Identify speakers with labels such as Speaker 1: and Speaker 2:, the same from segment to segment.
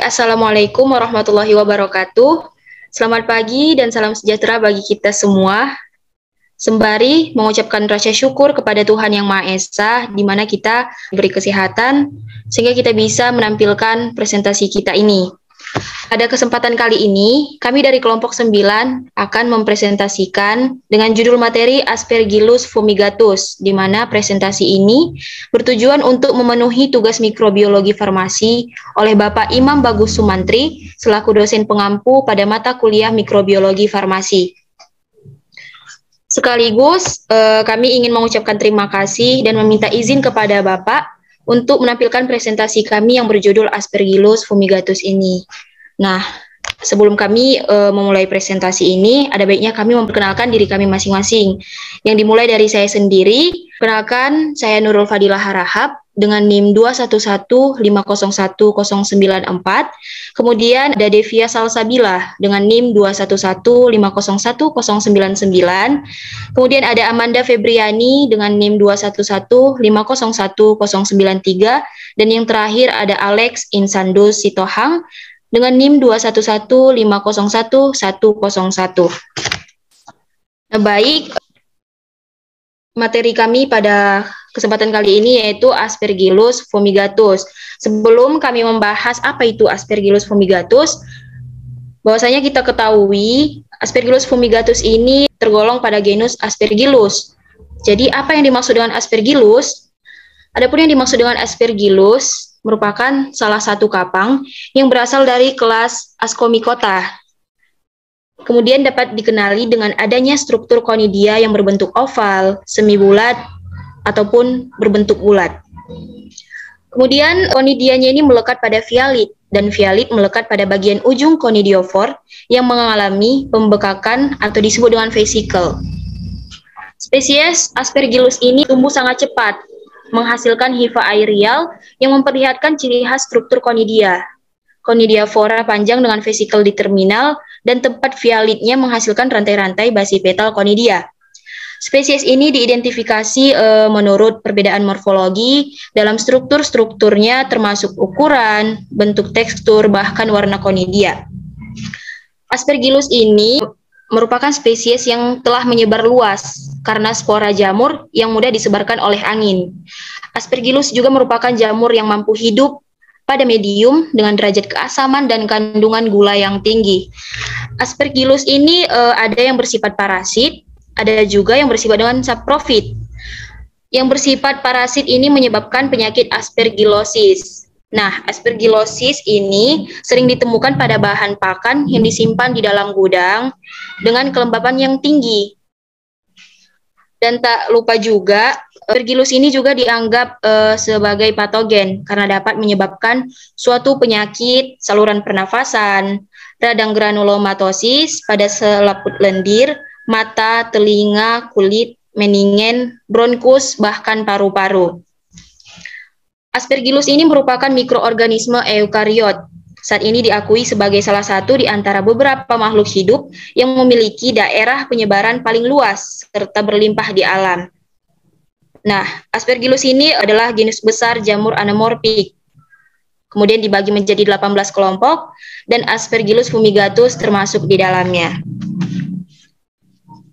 Speaker 1: Assalamualaikum warahmatullahi wabarakatuh. Selamat pagi dan salam sejahtera bagi kita semua. Sembari mengucapkan rasa syukur kepada Tuhan Yang Maha Esa, di mana kita diberi kesehatan, sehingga kita bisa menampilkan presentasi kita ini. Pada kesempatan kali ini, kami dari kelompok 9 akan mempresentasikan dengan judul materi Aspergillus fumigatus, di mana presentasi ini bertujuan untuk memenuhi tugas mikrobiologi farmasi oleh Bapak Imam Bagus Sumantri selaku dosen pengampu pada mata kuliah mikrobiologi farmasi. Sekaligus kami ingin mengucapkan terima kasih dan meminta izin kepada Bapak untuk menampilkan presentasi kami yang berjudul Aspergillus fumigatus ini. Nah, sebelum kami memulai presentasi ini, ada baiknya kami memperkenalkan diri kami masing-masing. Yang dimulai dari saya sendiri. Perkenalkan, saya Nurul Fadilah Harahap dengan NIM 211501094. Kemudian ada Devia Salsabila dengan NIM 211501099. Kemudian ada Amanda Febriani dengan NIM 211501093. Dan yang terakhir ada Alex Insandus Sitohang dengan NIM 211501101. Nah, baik, materi kami pada kesempatan kali ini yaitu Aspergillus fumigatus. Sebelum kami membahas apa itu Aspergillus fumigatus, bahwasanya kita ketahui Aspergillus fumigatus ini tergolong pada genus Aspergillus. Jadi apa yang dimaksud dengan Aspergillus? Adapun yang dimaksud dengan Aspergillus merupakan salah satu kapang yang berasal dari kelas Ascomycota. Kemudian dapat dikenali dengan adanya struktur konidia yang berbentuk oval, semi bulat, ataupun berbentuk bulat. Kemudian konidianya ini melekat pada vialit, dan vialit melekat pada bagian ujung konidiofor yang mengalami pembekakan atau disebut dengan vesicle. Spesies Aspergillus ini tumbuh sangat cepat, menghasilkan hifa aerial yang memperlihatkan ciri khas struktur konidia. Conidiafora panjang dengan vesikel di terminal dan tempat vialitnya menghasilkan rantai-rantai basipetal konidia. Spesies ini diidentifikasi menurut perbedaan morfologi dalam strukturnya termasuk ukuran, bentuk tekstur, bahkan warna konidia. Aspergillus ini merupakan spesies yang telah menyebar luas karena spora jamur yang mudah disebarkan oleh angin. Aspergillus juga merupakan jamur yang mampu hidup pada medium dengan derajat keasaman dan kandungan gula yang tinggi. Aspergillus ini ada yang bersifat parasit, ada juga yang bersifat dengan saprofit. Yang bersifat parasit ini menyebabkan penyakit aspergillosis. Nah, aspergillosis ini sering ditemukan pada bahan pakan yang disimpan di dalam gudang dengan kelembapan yang tinggi. Dan tak lupa juga, Aspergillus ini juga dianggap sebagai patogen karena dapat menyebabkan suatu penyakit saluran pernafasan, radang granulomatosis pada selaput lendir, mata, telinga, kulit, meningen, bronkus, bahkan paru-paru. Aspergillus ini merupakan mikroorganisme eukariot. Saat ini diakui sebagai salah satu di antara beberapa makhluk hidup yang memiliki daerah penyebaran paling luas serta berlimpah di alam. Nah, Aspergillus ini adalah genus besar jamur anamorfik. Kemudian dibagi menjadi 18 kelompok dan Aspergillus fumigatus termasuk di dalamnya.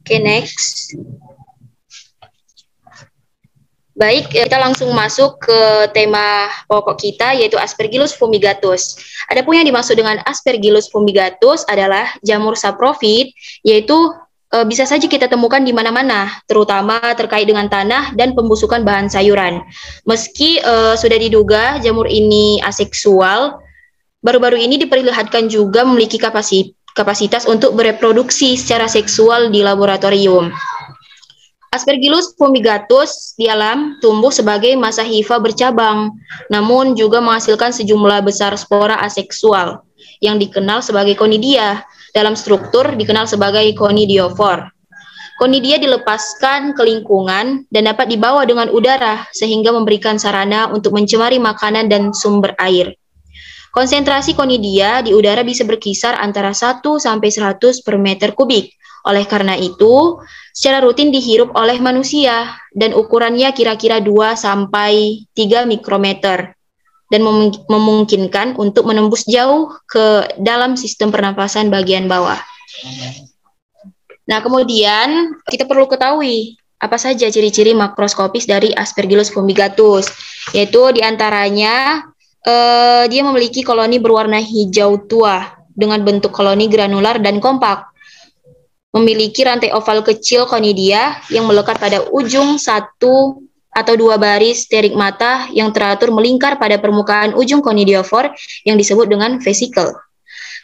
Speaker 1: Oke, next. Baik, kita langsung masuk ke tema pokok kita yaitu Aspergillus fumigatus. Adapun yang dimaksud dengan Aspergillus fumigatus adalah jamur saprofit, yaitu bisa saja kita temukan di mana-mana, terutama terkait dengan tanah dan pembusukan bahan sayuran. Meski sudah diduga jamur ini aseksual, baru-baru ini diperlihatkan juga memiliki kapasitas untuk bereproduksi secara seksual di laboratorium. Aspergillus fumigatus di alam tumbuh sebagai massa hifa bercabang, namun juga menghasilkan sejumlah besar spora aseksual yang dikenal sebagai konidia. Dalam struktur dikenal sebagai konidiofor. Konidia dilepaskan ke lingkungan dan dapat dibawa dengan udara sehingga memberikan sarana untuk mencemari makanan dan sumber air. Konsentrasi konidia di udara bisa berkisar antara 1 sampai 100 per meter kubik. Oleh karena itu, secara rutin dihirup oleh manusia dan ukurannya kira-kira 2 sampai 3 mikrometer. dan memungkinkan untuk menembus jauh ke dalam sistem pernapasan bagian bawah. Nah, kemudian kita perlu ketahui apa saja ciri-ciri makroskopis dari Aspergillus fumigatus, yaitu diantaranya dia memiliki koloni berwarna hijau tua dengan bentuk koloni granular dan kompak, memiliki rantai oval kecil konidia yang melekat pada ujung satu atau dua baris sterigmata yang teratur melingkar pada permukaan ujung konidiofor yang disebut dengan vesicle.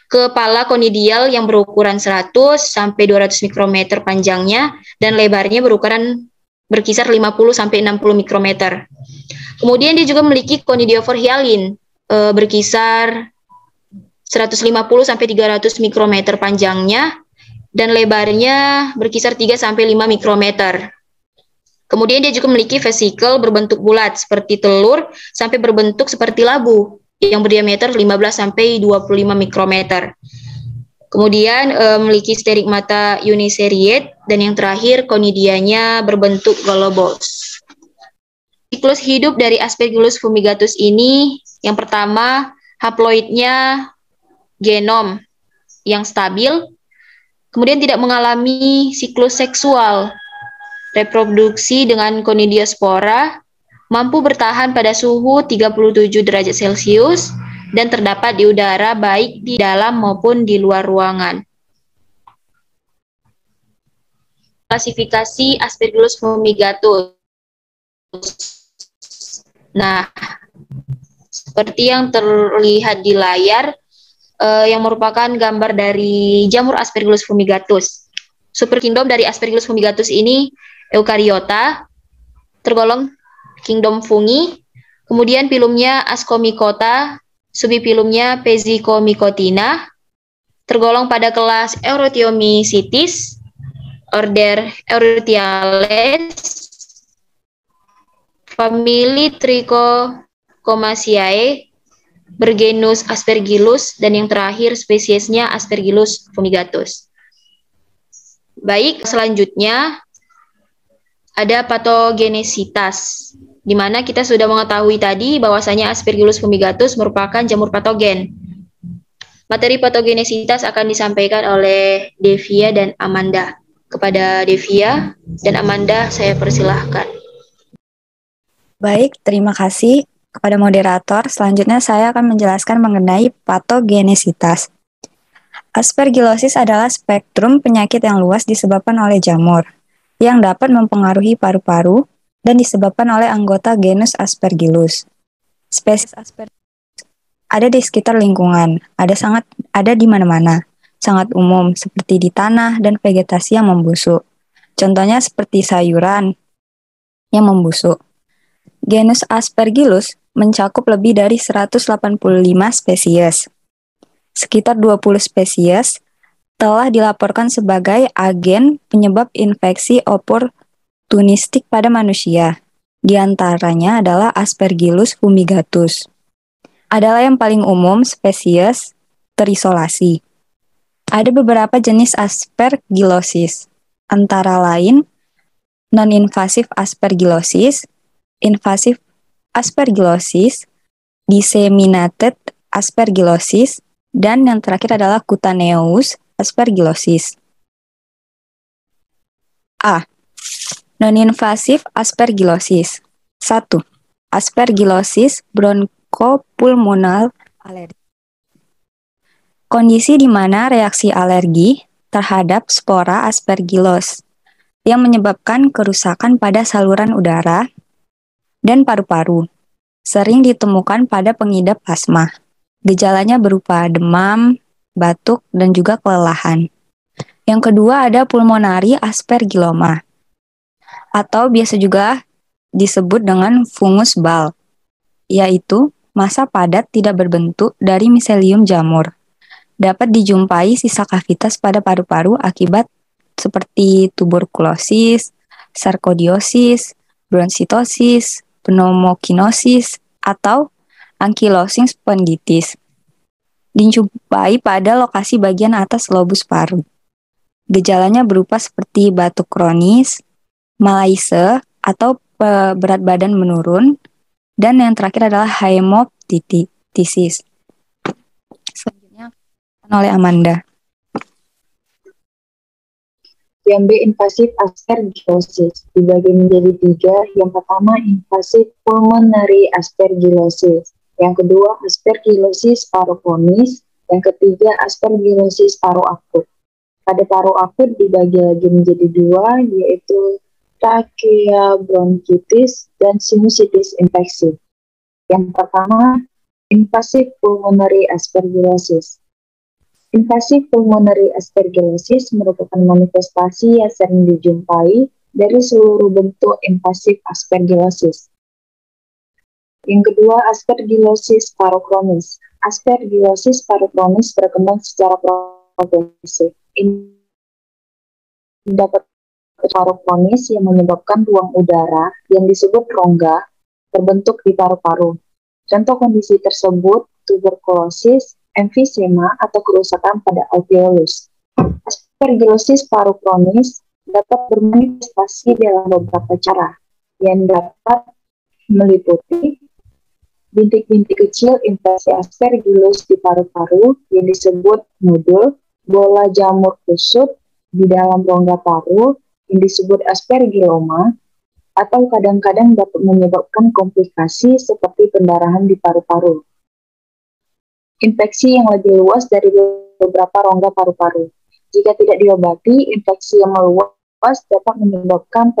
Speaker 1: Kepala konidial yang berukuran 100 sampai 200 mikrometer panjangnya dan lebarnya berkisar 50 sampai 60 mikrometer. Kemudian dia juga memiliki konidiofor hialin berkisar 150 sampai 300 mikrometer panjangnya dan lebarnya berkisar 3 sampai 5 mikrometer. Kemudian dia juga memiliki vesikel berbentuk bulat seperti telur sampai berbentuk seperti labu yang berdiameter 15 sampai 25 mikrometer. Kemudian memiliki sterigmata uniseriate dan yang terakhir konidianya berbentuk globose. Siklus hidup dari Aspergillus fumigatus ini yang pertama haploidnya genom yang stabil, kemudian tidak mengalami siklus seksual, reproduksi dengan konidiospora, mampu bertahan pada suhu 37 derajat Celcius, dan terdapat di udara baik di dalam maupun di luar ruangan. Klasifikasi Aspergillus fumigatus. Nah, seperti yang terlihat di layar, yang merupakan gambar dari jamur Aspergillus fumigatus. Superkingdom dari Aspergillus fumigatus ini Eukaryota, tergolong kingdom fungi, kemudian filumnya Ascomycota, subfilumnya Pezicomycotina, tergolong pada kelas Eurothiomycetes, order Eurothiales, famili Trichocomaceae, bergenus Aspergillus, dan yang terakhir spesiesnya Aspergillus fumigatus. Baik, selanjutnya ada patogenesitas, di mana kita sudah mengetahui tadi bahwasanya Aspergillus fumigatus merupakan jamur patogen. Materi patogenesitas akan disampaikan oleh Devia dan Amanda. Kepada Devia dan Amanda, saya persilahkan.
Speaker 2: Baik, terima kasih kepada moderator. Selanjutnya saya akan menjelaskan mengenai patogenesitas. Aspergillosis adalah spektrum penyakit yang luas disebabkan oleh jamur, yang dapat mempengaruhi paru-paru dan disebabkan oleh anggota genus Aspergillus. Spesies Aspergillus ada di sekitar lingkungan, ada di mana-mana, sangat umum seperti di tanah dan vegetasi yang membusuk. Contohnya seperti sayuran yang membusuk. Genus Aspergillus mencakup lebih dari 185 spesies. Sekitar 20 spesies telah dilaporkan sebagai agen penyebab infeksi oportunistik pada manusia. Di antaranya adalah Aspergillus fumigatus. Adalah yang paling umum spesies terisolasi. Ada beberapa jenis Aspergillosis, antara lain non-invasive Aspergillosis, invasive Aspergillosis, disseminated Aspergillosis, dan yang terakhir adalah cutaneous Aspergillosis. A. Non-invasive Aspergillosis. 1. Aspergillosis bronchopulmonal allergic. Kondisi di mana reaksi alergi terhadap spora Aspergillus yang menyebabkan kerusakan pada saluran udara dan paru-paru. Sering ditemukan pada pengidap asma. Gejalanya berupa demam, batuk, dan juga kelelahan. Yang kedua ada pulmonari aspergilloma, atau biasa juga disebut dengan fungus bal, yaitu massa padat tidak berbentuk dari miselium jamur. Dapat dijumpai sisa kavitas pada paru-paru akibat seperti tuberkulosis, sarkoidiosis, bronchitosis, pneumokinosis, atau ankylosing spondylitis. Dijumpai pada lokasi bagian atas lobus paru. Gejalanya berupa seperti batuk kronis, malaise atau berat badan menurun, dan yang terakhir adalah endokarditis. Selanjutnya oleh Amanda.
Speaker 3: Yang B, invasif aspergillosis, dibagi menjadi 3. Yang pertama, invasif pulmonary aspergillosis. Yang kedua, aspergillosis paru kronis. Yang ketiga, aspergillosis paru akut. Pada paru akut dibagi lagi menjadi 2, yaitu trachea bronchitis dan sinusitis infeksi. Yang pertama, invasif pulmonary aspergillosis. Invasif pulmonary aspergillosis merupakan manifestasi yang sering dijumpai dari seluruh bentuk invasif aspergillosis. Yang kedua, aspergillosis paru kronis. Aspergillosis paru kronis berkembang secara progresif. Ini dapat paru kronis yang menyebabkan ruang udara yang disebut rongga terbentuk di paru-paru. Contoh kondisi tersebut tuberkulosis, emfisema, atau kerusakan pada alveolus. Aspergillosis paru kronis dapat bermanifestasi dalam beberapa cara, yang dapat meliputi bintik-bintik kecil infeksi aspergillus di paru-paru yang disebut nodul, bola jamur kusut di dalam rongga paru yang disebut aspergilloma, atau kadang-kadang dapat menyebabkan komplikasi seperti pendarahan di paru-paru. Infeksi yang lebih luas dari beberapa rongga paru-paru. Jika tidak diobati, infeksi yang meluas dapat menyebabkan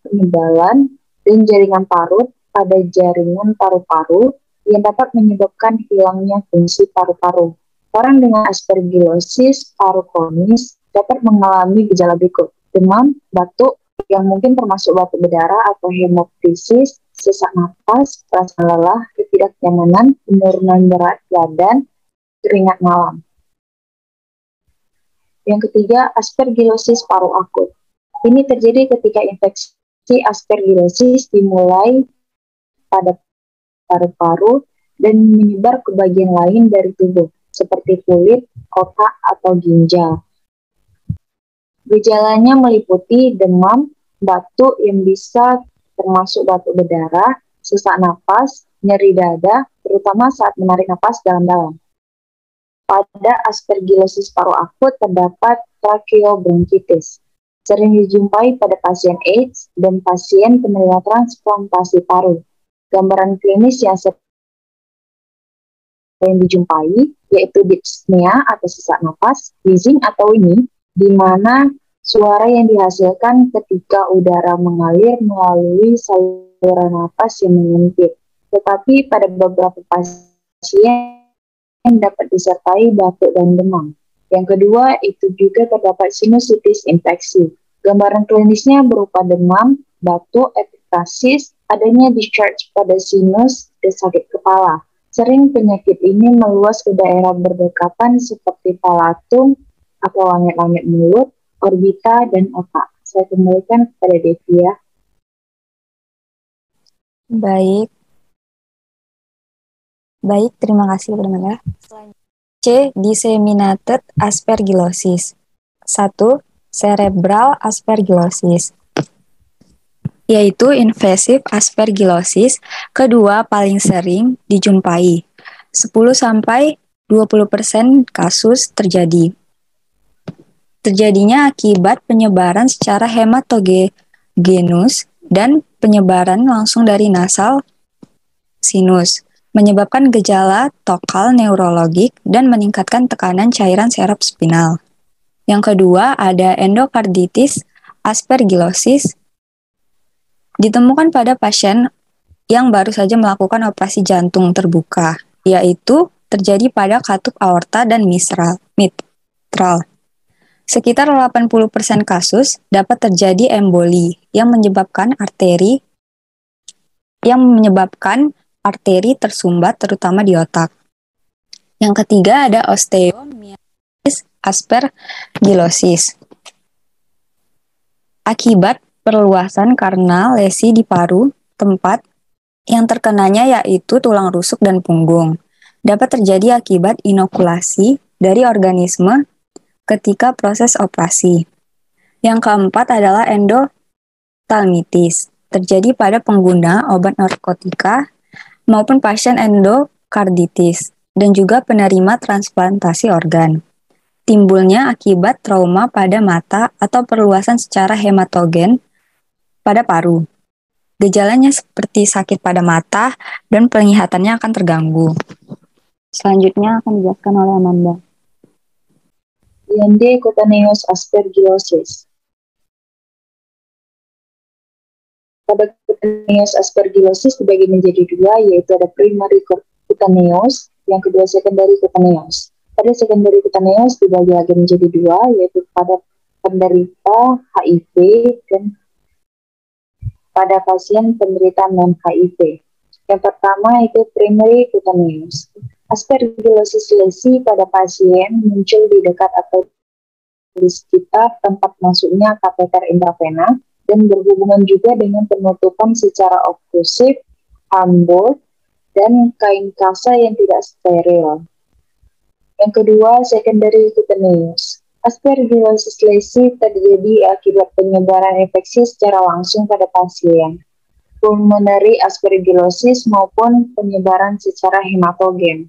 Speaker 3: penebalan dan jaringan parut pada jaringan paru-paru yang dapat menyebabkan hilangnya fungsi paru-paru. Orang dengan aspergillosis paru kronis dapat mengalami gejala berikut: demam, batuk, yang mungkin termasuk batuk berdarah atau hemoptysis, sesak napas, perasaan lelah, ketidaknyamanan, penurunan berat badan, keringat malam. Yang ketiga, aspergillosis paru akut. Ini terjadi ketika infeksi aspergillosis dimulai pada paru-paru dan menyebar ke bagian lain dari tubuh, seperti kulit, otak, atau ginjal. Gejalanya meliputi demam, batuk yang bisa termasuk batuk berdarah, sesak napas, nyeri dada, terutama saat menarik napas dalam-dalam. Pada aspergillosis paru akut terdapat tracheobronchitis. Sering dijumpai pada pasien AIDS dan pasien penerima transplantasi paru. Gambaran klinis yang sering dijumpai yaitu dyspnea atau sesak napas, wheezing atau whining, di mana suara yang dihasilkan ketika udara mengalir melalui saluran napas yang menyempit. Tetapi pada beberapa pasien dapat disertai batuk dan demam. Yang kedua, itu juga terdapat sinusitis infeksi. Gambaran klinisnya berupa demam, batuk, epistasis, adanya discharge pada sinus, dan sakit kepala. Sering penyakit ini meluas ke daerah berdekatan seperti palatum atau langit-langit mulut, orbita, dan otak. Saya kembalikan kepada Devi ya.
Speaker 2: Baik, terima kasih benar-benar. C. Disseminated aspergillosis. 1. Cerebral aspergillosis, yaitu invasive aspergillosis. Kedua paling sering dijumpai. 10-20% kasus terjadi. Terjadinya akibat penyebaran secara hematogenus dan penyebaran langsung dari nasal sinus, menyebabkan gejala tokal neurologik dan meningkatkan tekanan cairan saraf spinal. Yang kedua ada endokarditis aspergillosis, ditemukan pada pasien yang baru saja melakukan operasi jantung terbuka, yaitu terjadi pada katup aorta dan mitral. Sekitar 80% kasus dapat terjadi emboli yang menyebabkan arteri tersumbat terutama di otak. Yang ketiga ada osteomyelitis aspergillosis. Akibat perluasan karena lesi di paru, tempat yang terkenanya yaitu tulang rusuk dan punggung. Dapat terjadi akibat inokulasi dari organisme ketika proses operasi. Yang keempat adalah endophthalmitis. Terjadi pada pengguna obat narkotika maupun pasien endokarditis, dan juga penerima transplantasi organ. Timbulnya akibat trauma pada mata atau perluasan secara hematogen pada paru. Gejalanya seperti sakit pada mata dan penglihatannya akan terganggu. Selanjutnya akan dijelaskan oleh Amanda.
Speaker 3: IND cutaneous aspergillosis. Pada cutaneous aspergillosis dibagi menjadi dua, yaitu ada primary cutaneous, yang kedua secondary cutaneous. Pada secondary cutaneous dibagi lagi menjadi dua, yaitu pada penderita HIV dan pada pasien penderita non-HIV. Yang pertama itu primary cutaneous. Aspergillosis lesi pada pasien muncul di dekat atau di sekitar tempat masuknya kateter intravena dan berhubungan juga dengan penutupan secara oklusif, ambul, dan kain kasa yang tidak steril. Yang kedua, secondary cutaneous. Aspergillosis lesi terjadi akibat penyebaran infeksi secara langsung pada pasien, pulmonary aspergillosis maupun penyebaran secara hematogen.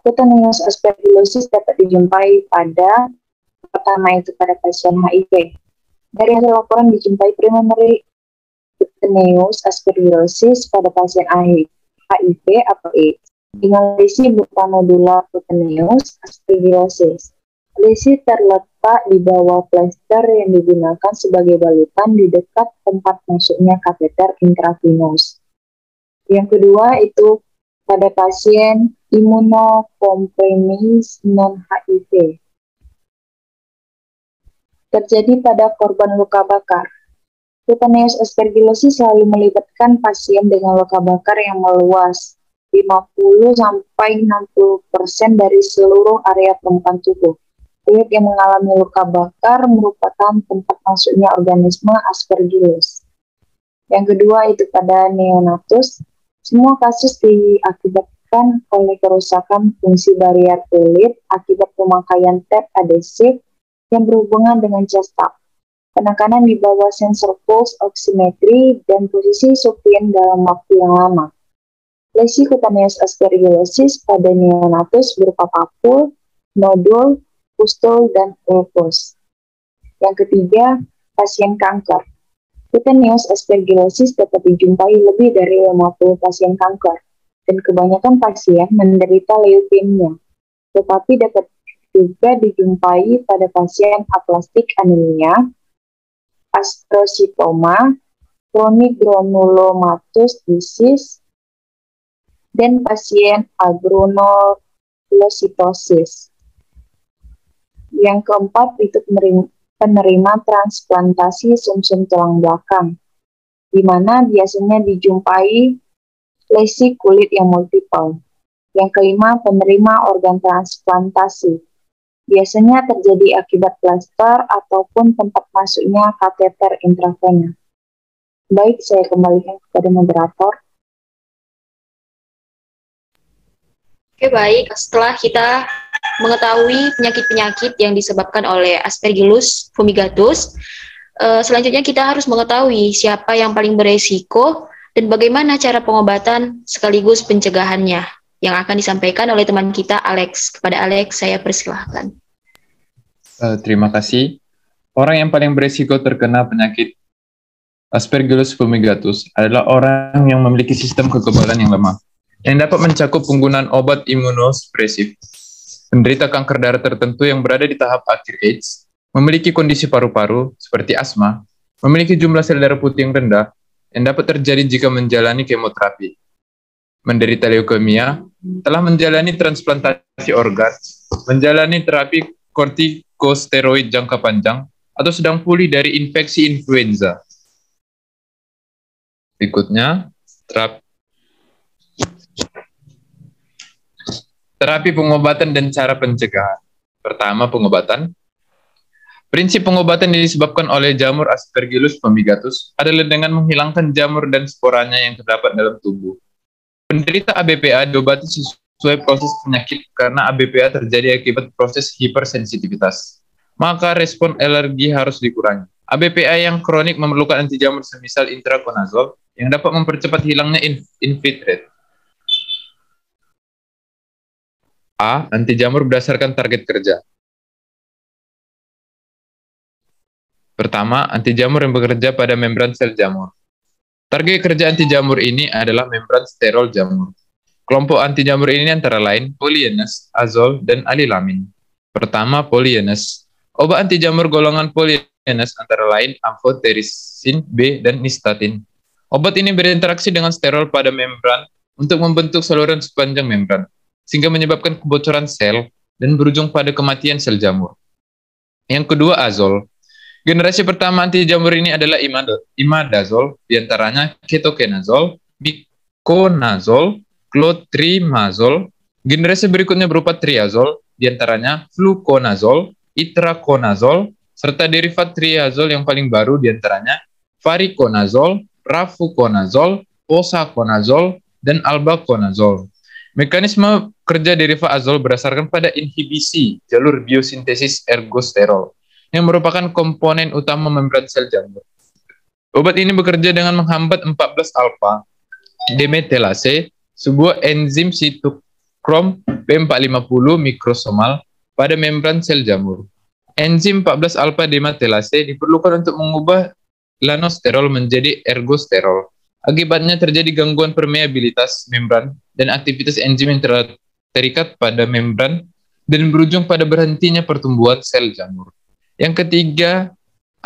Speaker 3: Cutaneous aspergillosis dapat dijumpai pada pertama itu pada pasien HIV. Dari hasil laporan dijumpai primary cutaneous aspergillosis pada pasien HIV atau AIDS dengan lesi berupa nodular cutaneous aspergillosis. Lesi terletak di bawah plester yang digunakan sebagai balutan di dekat tempat masuknya kateter intravenous. Yang kedua itu pada pasien imunokompromis non-HIV. Terjadi pada korban luka bakar. Cutaneous aspergillosis selalu melibatkan pasien dengan luka bakar yang meluas, 50-60% dari seluruh area permukaan tubuh. Kulit yang mengalami luka bakar merupakan tempat masuknya organisme Aspergillus. Yang kedua itu pada neonatus. Semua kasus diakibatkan oleh kerusakan fungsi barrier kulit akibat pemakaian tab adhesif yang berhubungan dengan chest-up, penekanan di bawah sensor pulse oximetry, dan posisi supine dalam waktu yang lama. Lesi cutaneous aspergillosis pada neonatus berupa papul, nodul, pustul, dan ulcus. Yang ketiga, pasien kanker. Cutaneous aspergillosis dapat dijumpai lebih dari 50 pasien kanker, dan kebanyakan pasien menderita leukemia, tetapi dapat juga dijumpai pada pasien aplastik anemia, astrocytoma, chronic granulomatous disease, dan pasien agranulositosis. Yang keempat itu penerima transplantasi sumsum tulang belakang, di mana biasanya dijumpai lesi kulit yang multiple. Yang kelima, penerima organ transplantasi. Biasanya terjadi akibat plaster ataupun tempat masuknya kateter intravena. Baik, saya kembalikan kepada moderator.
Speaker 1: Oke, baik. Setelah kita mengetahui penyakit-penyakit yang disebabkan oleh Aspergillus fumigatus, selanjutnya kita harus mengetahui siapa yang paling beresiko dan bagaimana cara pengobatan sekaligus pencegahannya, yang akan disampaikan oleh teman kita Alex. Kepada Alex, saya persilahkan.
Speaker 4: Terima kasih. Orang yang paling beresiko terkena penyakit Aspergillus fumigatus adalah orang yang memiliki sistem kekebalan yang lemah, yang dapat mencakup penggunaan obat imunosupresif, penderita kanker darah tertentu yang berada di tahap akhir AIDS, memiliki kondisi paru-paru seperti asma, memiliki jumlah sel darah putih yang rendah, yang dapat terjadi jika menjalani kemoterapi, menderita leukemia, telah menjalani transplantasi organ, menjalani terapi kortikosteroid jangka panjang, atau sedang pulih dari infeksi influenza. Berikutnya, terapi pengobatan dan cara pencegahan. Pertama, pengobatan. Prinsip pengobatan yang disebabkan oleh jamur Aspergillus fumigatus adalah dengan menghilangkan jamur dan sporanya yang terdapat dalam tubuh. Penderita ABPA diobati sesuai proses penyakit karena ABPA terjadi akibat proses hipersensitivitas. Maka respon alergi harus dikurangi. ABPA yang kronik memerlukan anti jamur semisal itraconazole yang dapat mempercepat hilangnya infiltrate. A. Anti jamur berdasarkan target kerja. Pertama, anti jamur yang bekerja pada membran sel jamur. Target kerja anti jamur ini adalah membran sterol jamur. Kelompok anti jamur ini antara lain polyenes, azol, dan alilamin. Pertama, polyenes. Obat anti jamur golongan polyenes antara lain amphoterisin B dan nistatin. Obat ini berinteraksi dengan sterol pada membran untuk membentuk saluran sepanjang membran, sehingga menyebabkan kebocoran sel dan berujung pada kematian sel jamur. Yang kedua, azol. Generasi pertama anti jamur ini adalah imidazol, diantaranya ketoconazol, miconazol, clotrimazol. Generasi berikutnya berupa triazol, diantaranya fluconazol, itraconazol, serta derivat triazol yang paling baru diantaranya variconazol, rafuconazol, posaconazol, dan albaconazol. Mekanisme kerja derivat azol berdasarkan pada inhibisi jalur biosintesis ergosterol, yang merupakan komponen utama membran sel jamur. Obat ini bekerja dengan menghambat 14-alfa demetelase, sebuah enzim sitokrom P450 mikrosomal pada membran sel jamur. Enzim 14-alfa demetelase diperlukan untuk mengubah lanosterol menjadi ergosterol. Akibatnya terjadi gangguan permeabilitas membran dan aktivitas enzim yang terikat pada membran dan berujung pada berhentinya pertumbuhan sel jamur. Yang ketiga,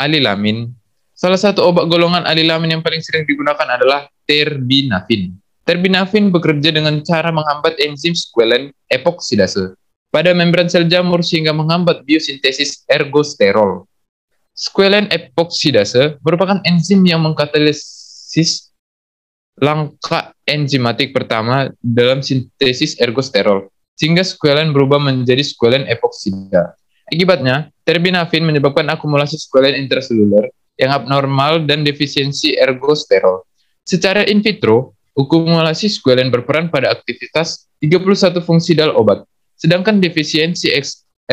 Speaker 4: alilamin. Salah satu obat golongan alilamin yang paling sering digunakan adalah terbinafin. Terbinafin bekerja dengan cara menghambat enzim squalene epoksidase pada membran sel jamur sehingga menghambat biosintesis ergosterol. Squalene epoksidase merupakan enzim yang mengkatalisis langkah enzimatik pertama dalam sintesis ergosterol, sehingga squalene berubah menjadi squalene epoksida. Akibatnya, terbinafin menyebabkan akumulasi squalene intraseluler yang abnormal dan defisiensi ergosterol. Secara in vitro, akumulasi squalene berperan pada aktivitas 31 fungsi dal obat, sedangkan defisiensi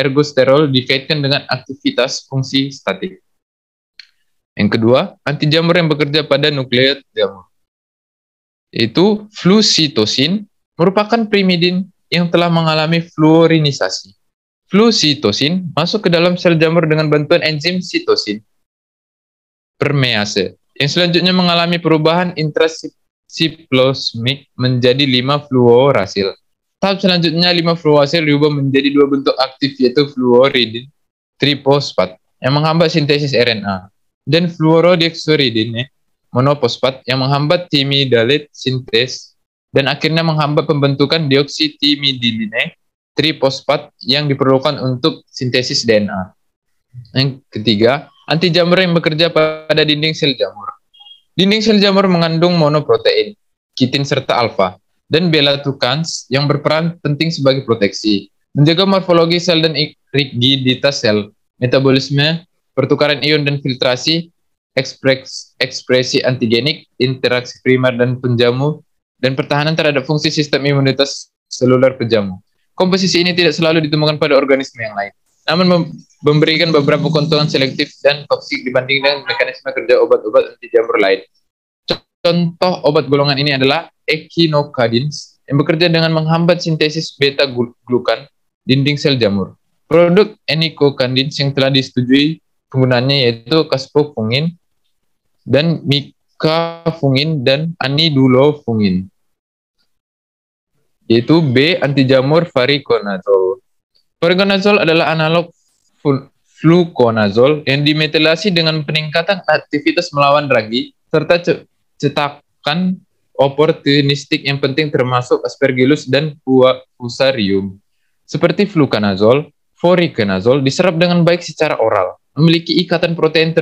Speaker 4: ergosterol dikaitkan dengan aktivitas fungsi statik. Yang kedua, anti jamur yang bekerja pada nukleat jamur, yaitu flucytosin, merupakan primidin yang telah mengalami fluorinisasi. Flucytosin masuk ke dalam sel jamur dengan bantuan enzim sitosin permease, yang selanjutnya mengalami perubahan intracytoplasmik menjadi 5-fluorosil. Tahap selanjutnya 5-fluorosil diubah menjadi dua bentuk aktif, yaitu fluoridin trifosfat yang menghambat sintesis RNA dan fluorodeoxyridine monoposfat yang menghambat timidalit sintes dan akhirnya menghambat pembentukan deoksitimidiline trifosfat yang diperlukan untuk sintesis DNA. Yang ketiga, anti jamur yang bekerja pada dinding sel jamur. Dinding sel jamur mengandung monoprotein, kitin serta alfa, dan beta-glucans yang berperan penting sebagai proteksi, menjaga morfologi sel dan rigiditas sel, metabolisme, pertukaran ion dan filtrasi, ekspresi antigenik, interaksi primer dan penjamu, dan pertahanan terhadap fungsi sistem imunitas seluler penjamu. Komposisi ini tidak selalu ditemukan pada organisme yang lain, namun memberikan beberapa keuntungan selektif dan toksik dibanding dengan mekanisme kerja obat-obat anti jamur lain. Contoh obat golongan ini adalah echinocandins yang bekerja dengan menghambat sintesis beta-glukan dinding sel jamur. Produk echinocandins yang telah disetujui penggunaannya yaitu caspofungin dan micafungin dan anidulofungin. Yaitu B. Anti jamur variconazol. Variconazol adalah analog fluconazol yang dimetilasi dengan peningkatan aktivitas melawan ragi serta cetakan oportunistik yang penting termasuk aspergillus dan fusarium. Seperti fluconazol, voriconazol diserap dengan baik secara oral, memiliki ikatan protein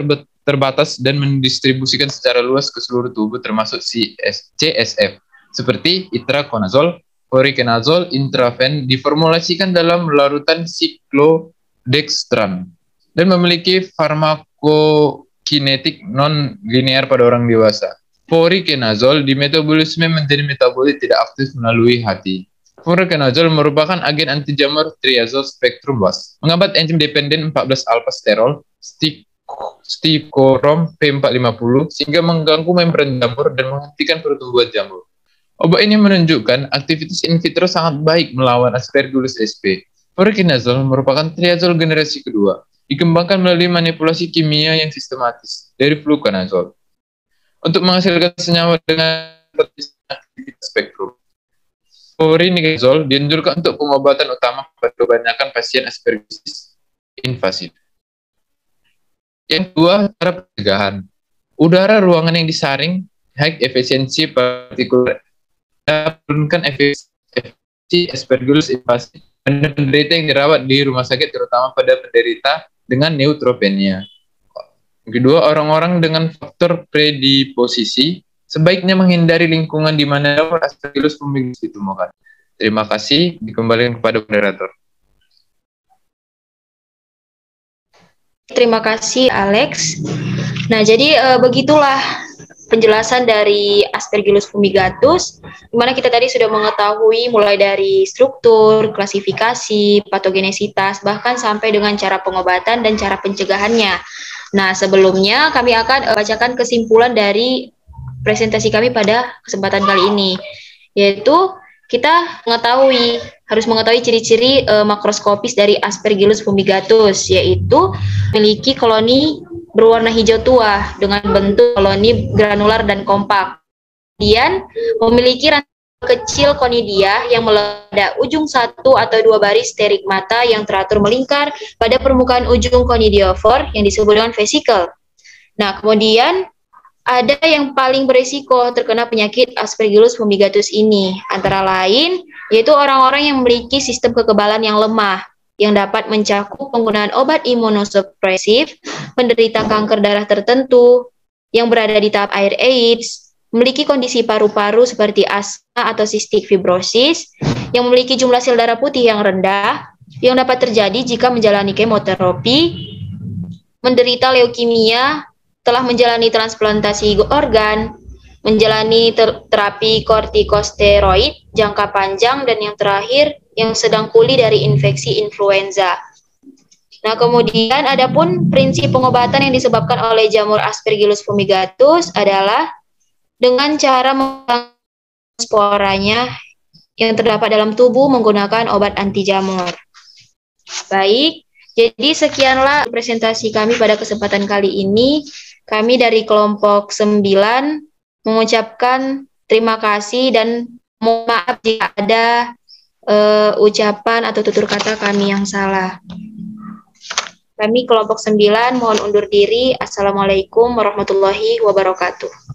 Speaker 4: terbatas dan mendistribusikan secara luas ke seluruh tubuh termasuk CSF. Seperti itraconazol, voriconazol intraven diformulasikan dalam larutan siklodextran dan memiliki farmakokinetik non-linear pada orang dewasa. Voriconazol di metabolisme menjadi metabolit tidak aktif melalui hati. Voriconazol merupakan agen anti jamur triazol spektrum luas, menghambat enzim dependen 14-alfa sterol stikorom P450 sehingga mengganggu membran jamur dan menghentikan pertumbuhan jamur. Obat ini menunjukkan aktivitas in vitro sangat baik melawan Aspergillus sp. Fluconazole merupakan triazol generasi kedua, dikembangkan melalui manipulasi kimia yang sistematis dari fluconazole untuk menghasilkan senyawa dengan aktivitas spektrum. Fluconazole dianjurkan untuk pengobatan utama pada kebanyakan pasien Aspergillus invasif. Yang kedua, cara pencegahan. Udara ruangan yang disaring, high efisiensi partikular, menurunkan efisiensi Aspergillus invasif pada penderita yang dirawat di rumah sakit, terutama pada penderita dengan neutropenia. Kedua, orang-orang dengan faktor predisposisi sebaiknya menghindari lingkungan di mana Aspergillus fumigatus ditemukan. Terima kasih, dikembalikan kepada moderator.
Speaker 1: Terima kasih, Alex. Nah, jadi begitulah penjelasan dari Aspergillus fumigatus, di mana kita tadi sudah mengetahui mulai dari struktur, klasifikasi, patogenesitas, bahkan sampai dengan cara pengobatan dan cara pencegahannya. Nah, sebelumnya kami akan bacakan kesimpulan dari presentasi kami pada kesempatan kali ini, yaitu kita harus mengetahui ciri-ciri makroskopis dari Aspergillus fumigatus, yaitu memiliki koloni berwarna hijau tua dengan bentuk koloni granular dan kompak. Kemudian memiliki rantai kecil konidia yang meledak ujung satu atau dua baris sterigmata yang teratur melingkar pada permukaan ujung conidiofor yang disebut dengan vesicle. Nah, kemudian ada yang paling berisiko terkena penyakit Aspergillus fumigatus ini, antara lain yaitu orang-orang yang memiliki sistem kekebalan yang lemah, yang dapat mencakup penggunaan obat imunosupresif, penderita kanker darah tertentu, yang berada di tahap akhir AIDS, memiliki kondisi paru-paru seperti asma atau cystic fibrosis, yang memiliki jumlah sel darah putih yang rendah, yang dapat terjadi jika menjalani kemoterapi, menderita leukemia, telah menjalani transplantasi organ, menjalani terapi kortikosteroid jangka panjang, dan yang terakhir yang sedang pulih dari infeksi influenza. Nah, kemudian adapun prinsip pengobatan yang disebabkan oleh jamur Aspergillus fumigatus adalah dengan cara menghilangkan sporanya yang terdapat dalam tubuh menggunakan obat anti jamur. Baik, jadi sekianlah presentasi kami pada kesempatan kali ini. Kami dari kelompok 9 mengucapkan terima kasih dan mohon maaf jika ada ucapan atau tutur kata kami yang salah. Kami kelompok 9 mohon undur diri. Assalamualaikum warahmatullahi wabarakatuh.